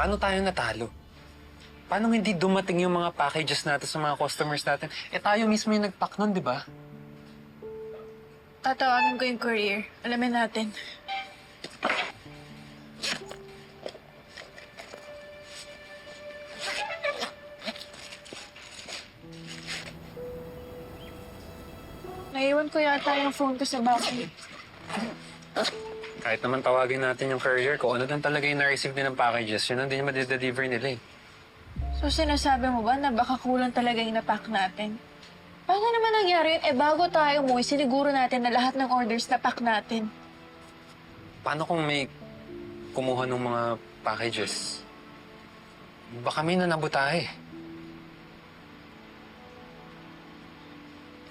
paano tayo natalo? Paano hindi dumating yung mga packages natin sa mga customers natin? Eh tayo mismo yung nag-pack nun, di ba? Tatawagan ko yung courier. Alamin natin. Naiwan ko yata yung phone ko sa bahay. Kahit naman tawagin natin yung courier, kung ano lang talaga yung na-receive din ng packages, yun ang din yung madideliver nila eh. So sinasabi mo ba na baka kulang talaga yung napack natin? Paano naman nangyari yun? Eh bago tayo umuwi, siniguro natin na lahat ng orders na-pack natin. Paano kung may kumuha ng mga packages? Baka may nanabutahe.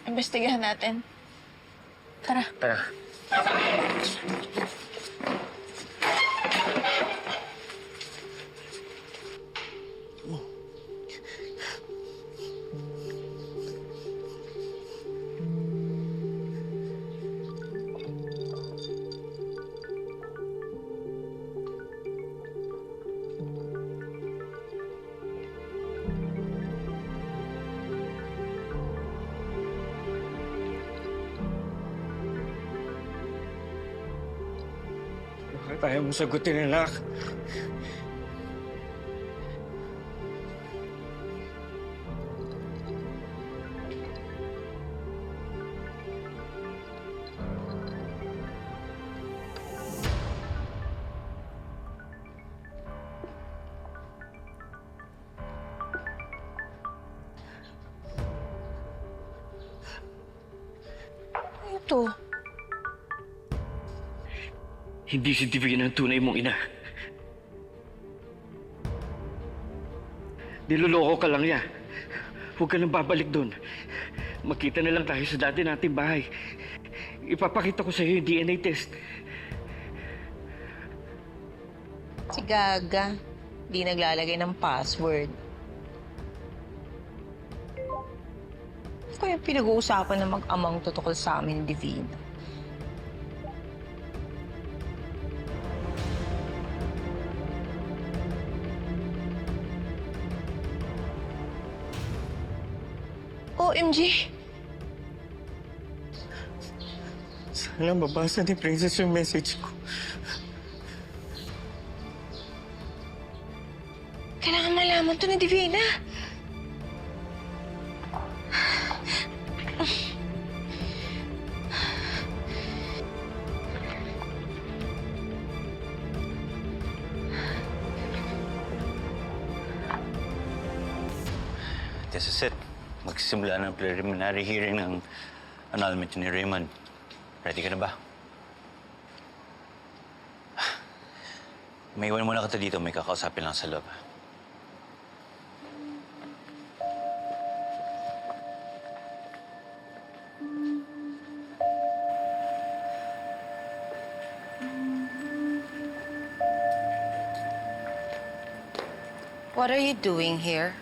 Investigahan natin. Tara. Tara. Bakit ayaw mo sagutin, anak? Ito. Hindi si Divina ang tunay mong ina. Niloloko ka lang niya. Huwag ka nang babalik doon. Makita na lang tayo sa dati nating bahay. Ipapakita ko sa iyo yung DNA test. Si Gaga, di naglalagay ng password. Kaya pinag-uusapan ng mag-amang tutokol sa amin ni Divina. OMG! Sana mabasa ni Princess yung message ko. Kailangan malaman to ni Divina. This is it. Magsisimula ng preliminary hearing ng annulment ni Raymond. Ready ka na ba? May iwan muna kita dito. May kakausapin lang sa loob. What are you doing here?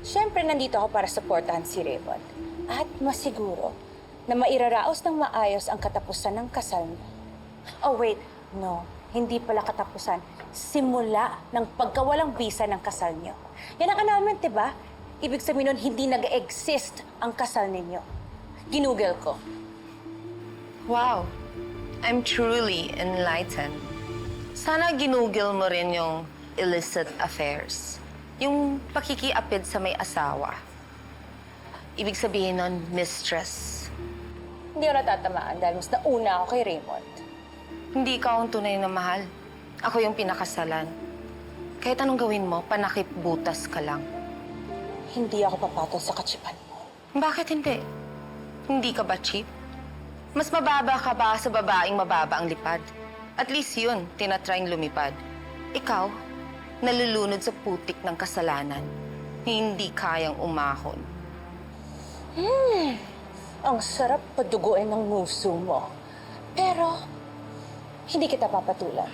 Siyempre, nandito ako para supportahan si Raymond. At masiguro na mairaraos ng maayos ang katapusan ng kasal niya. Oh, wait. No, hindi pala katapusan. Simula ng pagkawalang bisa ng kasal niyo. Yan ang annulment, diba? Ibig sabihin nun, hindi nag-exist ang kasal ninyo. Ginugel ko. Wow, I'm truly enlightened. Sana ginugil mo rin yung illicit affairs. Yung pakikiapid sa may asawa. Ibig sabihin nun, mistress. Hindi ako natatamaan dahil mas nauna ako kay Raymond. Hindi ka ang tunay na mahal. Ako yung pinakasalan. Kahit anong gawin mo, panakip butas ka lang. Hindi ako papatol sa katsipan mo. Bakit hindi? Hindi ka ba cheap? Mas mababa ka ba sa babaeng mababa ang lipad? At least yun, tinatrying lumipad. Ikaw, nalulunod sa putik ng kasalanan. Hindi kayang umahon. Ang sarap paduguin ng nguso mo. Pero, hindi kita papatulan.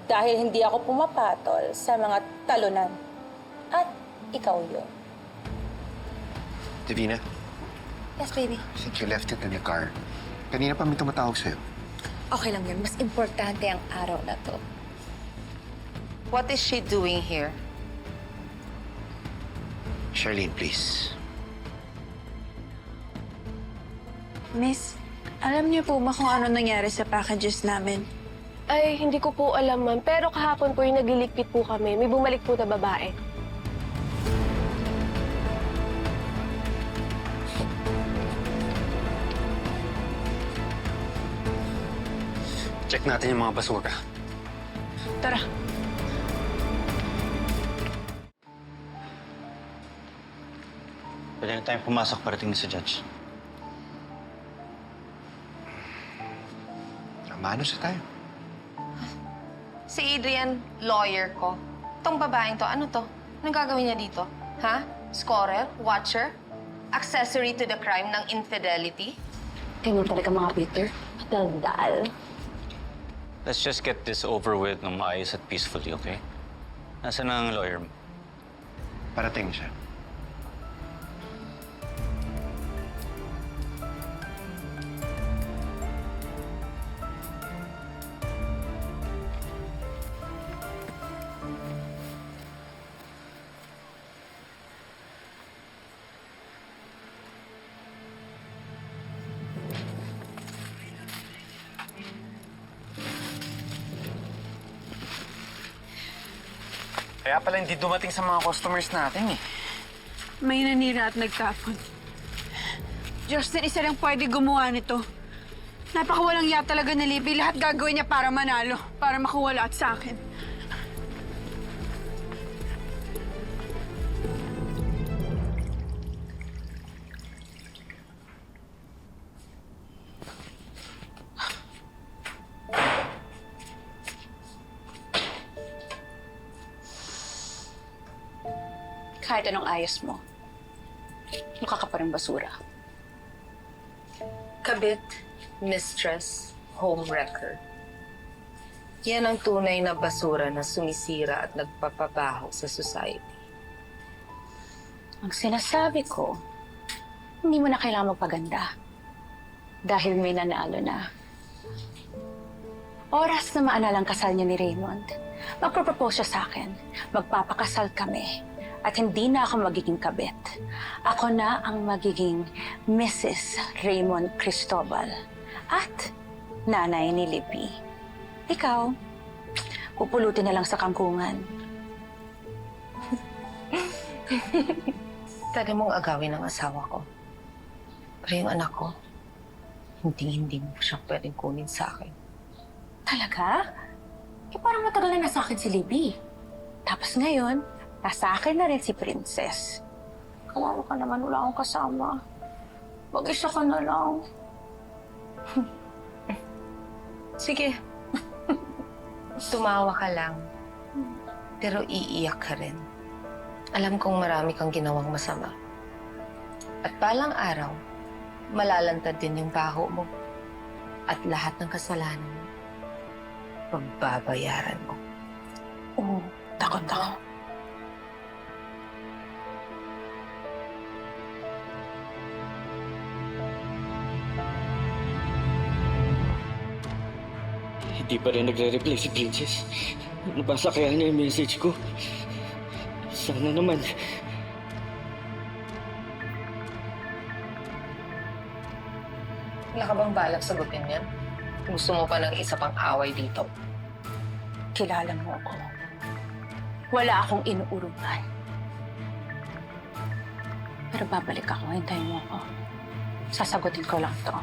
Dahil hindi ako pumapatol sa mga talunan. At ikaw yun. Divina, Yes, baby. I think you left it in the car. Kanina pa may tumatawag sa'yo. Okay lang yun. Mas importante ang araw na to. What is she doing here? Charlene, please. Miss, alam niyo po ba kung ano nangyari sa packages namin? Ay, hindi ko po alam, ma'am. Pero kahapon po yung nagliligpit po kami. May bumalik po na babae. Check natin yung mga basura. Tara. Pwede na tayong pumasok parating na sa judge. Manos na tayo. Si Adrian, lawyer ko. Itong babaeng to, ano to? Anong gagawin niya dito? Ha? Scorer? Watcher? Accessory to the crime ng infidelity? Ganyan talaga mga Peter. Daldal. Let's just get this over with ng maayos at peacefully, okay? Nasaan ang lawyer mo? Parating na siya. Kaya pala hindi dumating sa mga customers natin eh. May nanira at nagtapon. Justin, isa lang pwede gumawa nito. Napakawalang ya talaga ni Libby. Lahat gagawin niya para manalo. Para makuha lahat sa akin. Kahit anong ayos mo, mukha ka pa rin basura. Kabit, mistress, homewrecker. Yan ang tunay na basura na sumisira at nagpapabaho sa society. Ang sinasabi ko, hindi mo na kailangan magpaganda. Dahil may nanalo na. Oras na maanalang kasal niya ni Raymond. Magpropose siya sa akin. Magpapakasal kami. At hindi na ako magiging kabit. Ako na ang magiging Mrs. Raymond Cristobal. At nanay ni Libby. Ikaw, pupulutin na lang sa kangkungan. Pwede mong agawin ang asawa ko. Pero yung anak ko, hindi mo siya pwedeng kunin sa akin. Talaga? Eh parang matagal na nasa akin si Libby. Tapos ngayon, nasa akin na rin si Princess. Kawawa ka naman, wala akong kasama. Mag-isa ka na lang. Sige. Tumawa ka lang. Pero iiyak ka rin. Alam kong marami kang ginawang masama. At balang araw, malalantad din yung baho mo. At lahat ng kasalanan mo, pagbabayaran mo. Oo, takot ako. Hindi pa rin nagre-reply si Princess. Nabasa kaya niya yung message ko. Sana naman. Wala ka bang balak sagutin yan? Gusto mo pa ng isa pang away dito? Kilala mo ako. Wala akong inuurungan. Pero babalik ako, hintayin mo ako. Sasagutin ko lang to.